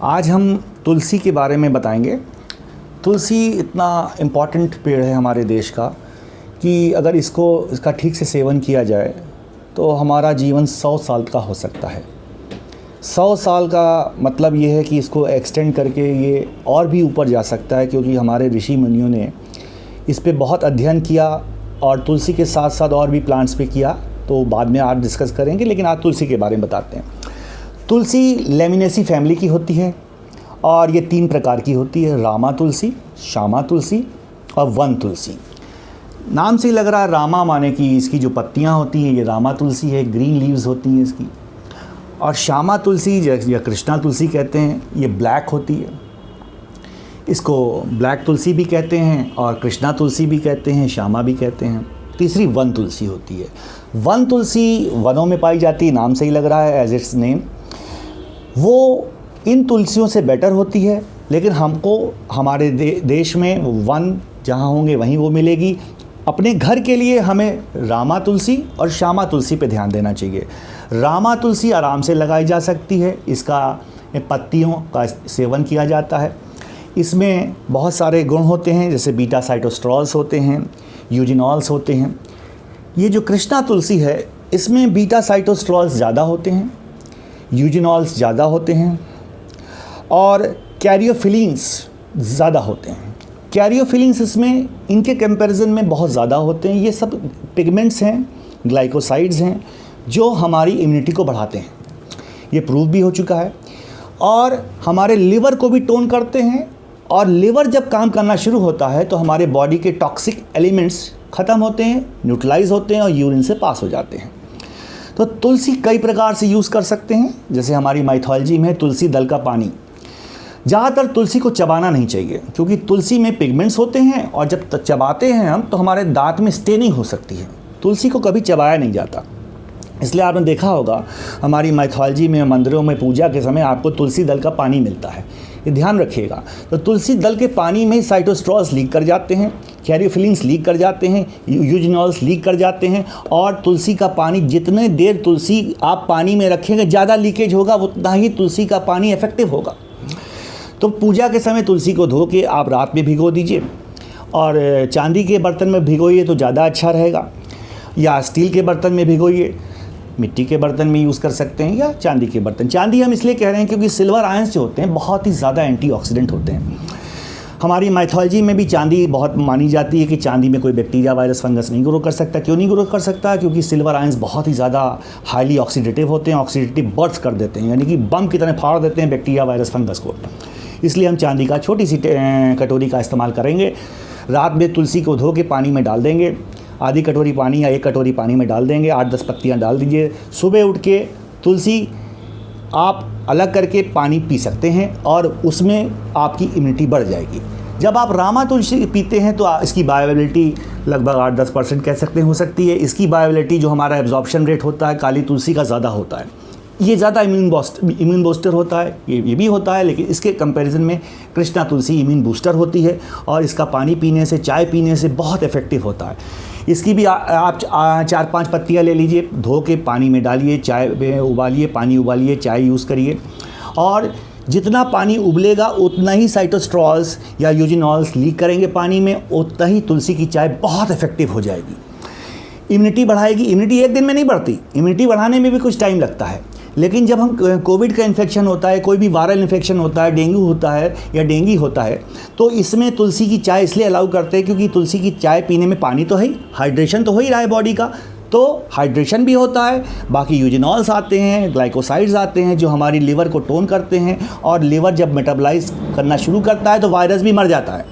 आज हम तुलसी के बारे में बताएंगे। तुलसी इतना इम्पॉर्टेंट पेड़ है हमारे देश का कि अगर इसका ठीक से सेवन किया जाए तो हमारा जीवन 100 साल का हो सकता है। 100 साल का मतलब ये है कि इसको एक्सटेंड करके ये और भी ऊपर जा सकता है, क्योंकि हमारे ऋषि मुनियों ने इस पे बहुत अध्ययन किया और तुलसी के साथ साथ और भी प्लांट्स पे किया, तो बाद में आज डिस्कस करेंगे, लेकिन आज तुलसी के बारे में बताते हैं। तुलसी लेमिनेसी फैमिली की होती है और ये 3 प्रकार की होती है, रामा तुलसी, श्यामा तुलसी और वन तुलसी। नाम से ही लग रहा है, रामा माने कि इसकी जो पत्तियां होती हैं ये रामा तुलसी है, ग्रीन लीव्स होती हैं इसकी। और श्यामा तुलसी या कृष्णा तुलसी कहते हैं, ये ब्लैक होती है, इसको ब्लैक तुलसी भी कहते हैं और कृष्णा तुलसी भी कहते हैं, श्यामा भी कहते हैं। तीसरी वन तुलसी होती है। वन तुलसी वनों में पाई जाती है, नाम से ही लग रहा है, एज इट्स नेम। वो इन तुलसियों से बेटर होती है, लेकिन हमको हमारे देश में वन जहाँ होंगे वहीं वो मिलेगी। अपने घर के लिए हमें रामा तुलसी और श्यामा तुलसी पे ध्यान देना चाहिए। रामा तुलसी आराम से लगाई जा सकती है, इसका पत्तियों का सेवन किया जाता है। इसमें बहुत सारे गुण होते हैं, जैसे बीटा साइटोस्ट्रॉल्स होते हैं, यूजिनॉल्स होते हैं। ये जो कृष्णा तुलसी है इसमें बीटा साइटोस्ट्रॉल्स ज़्यादा होते हैं, यूजिनॉल्स ज़्यादा होते हैं और कैरियोफिलिन्स ज़्यादा होते हैं। कैरियोफिलिन्स इसमें इनके कंपैरिजन में बहुत ज़्यादा होते हैं। ये सब पिगमेंट्स हैं, ग्लाइकोसाइड्स हैं, जो हमारी इम्यूनिटी को बढ़ाते हैं। ये प्रूव भी हो चुका है और हमारे लिवर को भी टोन करते हैं। और लिवर जब काम करना शुरू होता है तो हमारे बॉडी के टॉक्सिक एलिमेंट्स ख़त्म होते हैं, न्यूट्रलाइज होते हैं और यूरिन से पास हो जाते हैं। तो तुलसी कई प्रकार से यूज़ कर सकते हैं, जैसे हमारी माइथोलॉजी में तुलसी दल का पानी। ज़्यादातर तुलसी को चबाना नहीं चाहिए, क्योंकि तुलसी में पिगमेंट्स होते हैं और जब चबाते हैं हम तो हमारे दांत में स्टेनिंग हो सकती है। तुलसी को कभी चबाया नहीं जाता, इसलिए आपने देखा होगा हमारी माइथोलॉजी में मंदिरों में पूजा के समय आपको तुलसी दल का पानी मिलता है, ये ध्यान रखिएगा। तो तुलसी दल के पानी में साइटोस्ट्रॉल्स लीक कर जाते हैं, कैरियोफिलिन्स लीक कर जाते हैं, यूजिनॉल्स लीक कर जाते हैं। और तुलसी का पानी, जितने देर तुलसी आप पानी में रखेंगे ज़्यादा लीकेज होगा, उतना ही तुलसी का पानी इफेक्टिव होगा। तो पूजा के समय तुलसी को धो के आप रात में भिगो दीजिए और चांदी के बर्तन में भिगोइए तो ज़्यादा अच्छा रहेगा, या स्टील के बर्तन में भिगोइए, मिट्टी के बर्तन में यूज़ कर सकते हैं, या चांदी के बर्तन। चांदी हम इसलिए कह रहे हैं क्योंकि सिल्वर आयंस जो होते हैं बहुत ही ज़्यादा एंटीऑक्सीडेंट होते हैं। हमारी माइथोलॉजी में भी चांदी बहुत मानी जाती है कि चांदी में कोई बैक्टीरिया, वायरस, फंगस नहीं ग्रो कर सकता। क्यों नहीं ग्रो कर सकता? क्योंकि सिल्वर आयंस बहुत ही ज़्यादा हाईली ऑक्सीडेटिव होते हैं, ऑक्सीडेटिव बर्थ कर देते हैं, यानी कि बम की तरह फाड़ देते हैं बैक्टीरिया, वायरस, फंगस को। इसलिए हम चांदी का छोटी सी कटोरी का इस्तेमाल करेंगे। रात में तुलसी को धो के पानी में डाल देंगे, आधी कटोरी पानी या 1 कटोरी पानी में डाल देंगे, 8-10 पत्तियां डाल दीजिए। सुबह उठ के तुलसी आप अलग करके पानी पी सकते हैं और उसमें आपकी इम्यूनिटी बढ़ जाएगी। जब आप रामा तुलसी पीते हैं तो इसकी बायोअवेलेबिलिटी लगभग 8-10% कह सकते हैं हो सकती है। इसकी बायोअवेलेबिलिटी जो हमारा एब्जॉर्प्शन रेट होता है काली तुलसी का ज़्यादा होता है, ये ज़्यादा इम्यून बूस्टर होता है, ये भी होता है, लेकिन इसके कंपैरिजन में कृष्णा तुलसी इम्यून बूस्टर होती है और इसका पानी पीने से, चाय पीने से बहुत इफ़ेक्टिव होता है। इसकी भी आप 4-5 पत्तियाँ ले लीजिए, धो के पानी में डालिए, चाय में उबालिए, पानी उबालिए, चाय यूज़ करिए। और जितना पानी उबलेगा उतना ही साइटोस्ट्रॉल्स या यूजिनॉल्स लीक करेंगे पानी में, उतना ही तुलसी की चाय बहुत इफ़ेक्टिव हो जाएगी। इम्यूनिटी बढ़ाएगी। इम्यूनिटी एक दिन में नहीं बढ़ती, इम्यूनिटी बढ़ाने में भी कुछ टाइम लगता है। लेकिन जब हम कोविड का इन्फेक्शन होता है, कोई भी वायरल इन्फेक्शन होता है, डेंगू होता है या डेंगू होता है, तो इसमें तुलसी की चाय इसलिए अलाउ करते हैं क्योंकि तुलसी की चाय पीने में पानी तो है ही, हाइड्रेशन तो हो ही रहा है बॉडी का, तो हाइड्रेशन भी होता है। बाकी यूजिनॉल्स आते हैं, ग्लाइकोसाइड्स आते हैं जो हमारी लिवर को टोन करते हैं, और लिवर जब मेटाबोलाइज करना शुरू करता है तो वायरस भी मर जाता है,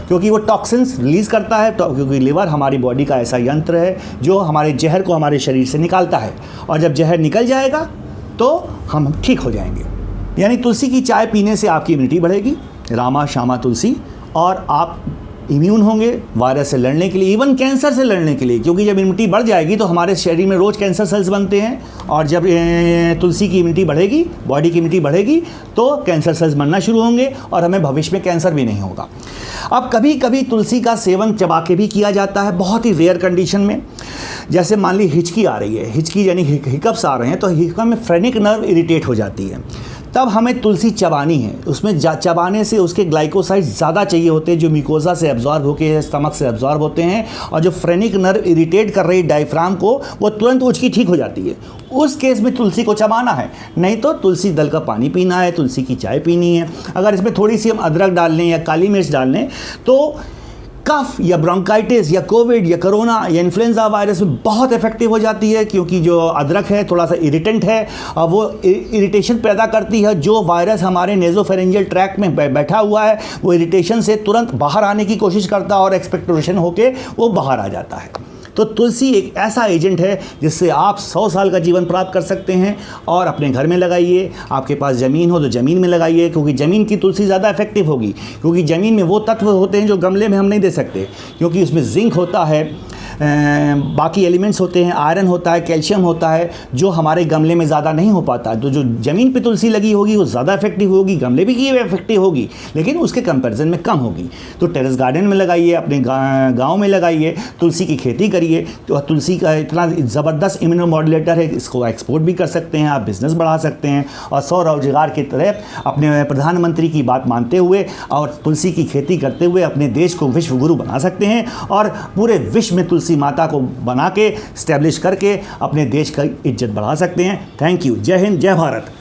क्योंकि वो टॉक्सिन्स रिलीज़ करता है। क्योंकि लिवर हमारी बॉडी का ऐसा यंत्र है जो हमारे जहर को हमारे शरीर से निकालता है, और जब जहर निकल जाएगा तो हम ठीक हो जाएंगे। यानी तुलसी की चाय पीने से आपकी इम्यूनिटी बढ़ेगी, रामा श्यामा तुलसी, और आप इम्यून होंगे वायरस से लड़ने के लिए, इवन कैंसर से लड़ने के लिए। क्योंकि जब इम्यूनिटी बढ़ जाएगी तो हमारे शरीर में रोज़ कैंसर सेल्स बनते हैं, और जब तुलसी की इम्यूनिटी बढ़ेगी, बॉडी की इम्यूनिटी बढ़ेगी, तो कैंसर सेल्स बनना शुरू होंगे और हमें भविष्य में कैंसर भी नहीं होगा। अब कभी कभी तुलसी का सेवन चबा के भी किया जाता है, बहुत ही रेयर कंडीशन में। जैसे मान ली हिचकी आ रही है, हिचकी यानी हिकअप्स आ रहे हैं, तो हिकअप में फ्रेनिक नर्व इरिटेट हो जाती है, तब हमें तुलसी चबानी है। उसमें चबाने से उसके ग्लाइकोसाइड्स ज़्यादा चाहिए होते हैं जो म्यूकोसा से एब्जॉर्ब होकर स्टमक से एब्जॉर्ब होते हैं, और जो फ्रेनिक नर्व इरिटेट कर रही डायफ्राम को वो तुरंत उसकी ठीक हो जाती है। उस केस में तुलसी को चबाना है, नहीं तो तुलसी दल का पानी पीना है, तुलसी की चाय पीनी है। अगर इसमें थोड़ी सी हम अदरक डाल लें या काली मिर्च डाल लें तो कफ या ब्रोंकाइटिस या कोविड या कोरोना या इन्फ्लुएंजा वायरस में बहुत इफेक्टिव हो जाती है, क्योंकि जो अदरक है थोड़ा सा इरिटेंट है और वो इरिटेशन पैदा करती है। जो वायरस हमारे नेजोफेरेंजियल ट्रैक्ट में बैठा हुआ है वो इरिटेशन से तुरंत बाहर आने की कोशिश करता है और एक्सपेक्टोरेशन होके वो बाहर आ जाता है। तो तुलसी एक ऐसा एजेंट है जिससे आप 100 साल का जीवन प्राप्त कर सकते हैं। और अपने घर में लगाइए, आपके पास ज़मीन हो तो ज़मीन में लगाइए, क्योंकि ज़मीन की तुलसी ज़्यादा इफेक्टिव होगी, क्योंकि ज़मीन में वो तत्व होते हैं जो गमले में हम नहीं दे सकते, क्योंकि उसमें जिंक होता है, बाकी एलिमेंट्स होते हैं, आयरन होता है, कैल्शियम होता है, जो हमारे गमले में ज़्यादा नहीं हो पाता। तो जो ज़मीन पे तुलसी लगी होगी वो ज़्यादा इफेक्टिव होगी, गमले भी की इफेक्टिव होगी, लेकिन उसके कंपैरिजन में कम होगी। तो टेरेस गार्डन में लगाइए, अपने गांव में लगाइए, तुलसी की खेती करिए। तो तुलसी का इतना ज़बरदस्त इम्यूनो मॉड्यूलेटर है, इसको एक्सपोर्ट भी कर सकते हैं, आप बिज़नेस बढ़ा सकते हैं और स्वरोजगार की तरह अपने प्रधानमंत्री की बात मानते हुए और तुलसी की खेती करते हुए अपने देश को विश्व गुरु बना सकते हैं और पूरे विश्व में तुलसी माता को बना के स्टैब्लिश करके अपने देश का इज्जत बढ़ा सकते हैं। Thank you. जय हिंद, जय भारत।